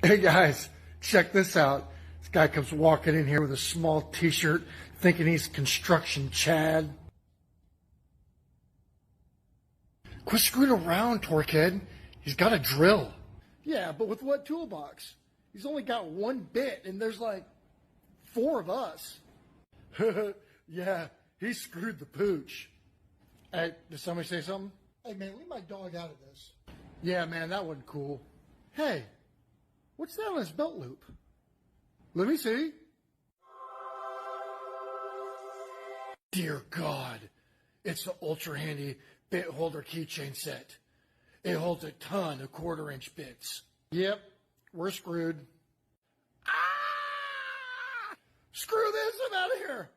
Hey guys, check this out. This guy comes walking in here with a small t-shirt thinking he's construction Chad. Quit screwing around, Torkhead. He's got a drill. Yeah, but with what toolbox? He's only got one bit and there's like 4 of us. Yeah, he screwed the pooch. Hey, did somebody say something? Hey, man, leave my dog out of this. Yeah, man, that wasn't cool. Hey, what's that on his belt loop? Let me see. Dear God, it's the ultra handy bit holder keychain set. It holds a ton of 1/4-inch bits. Yep, we're screwed. Ah! Screw this, I'm out of here.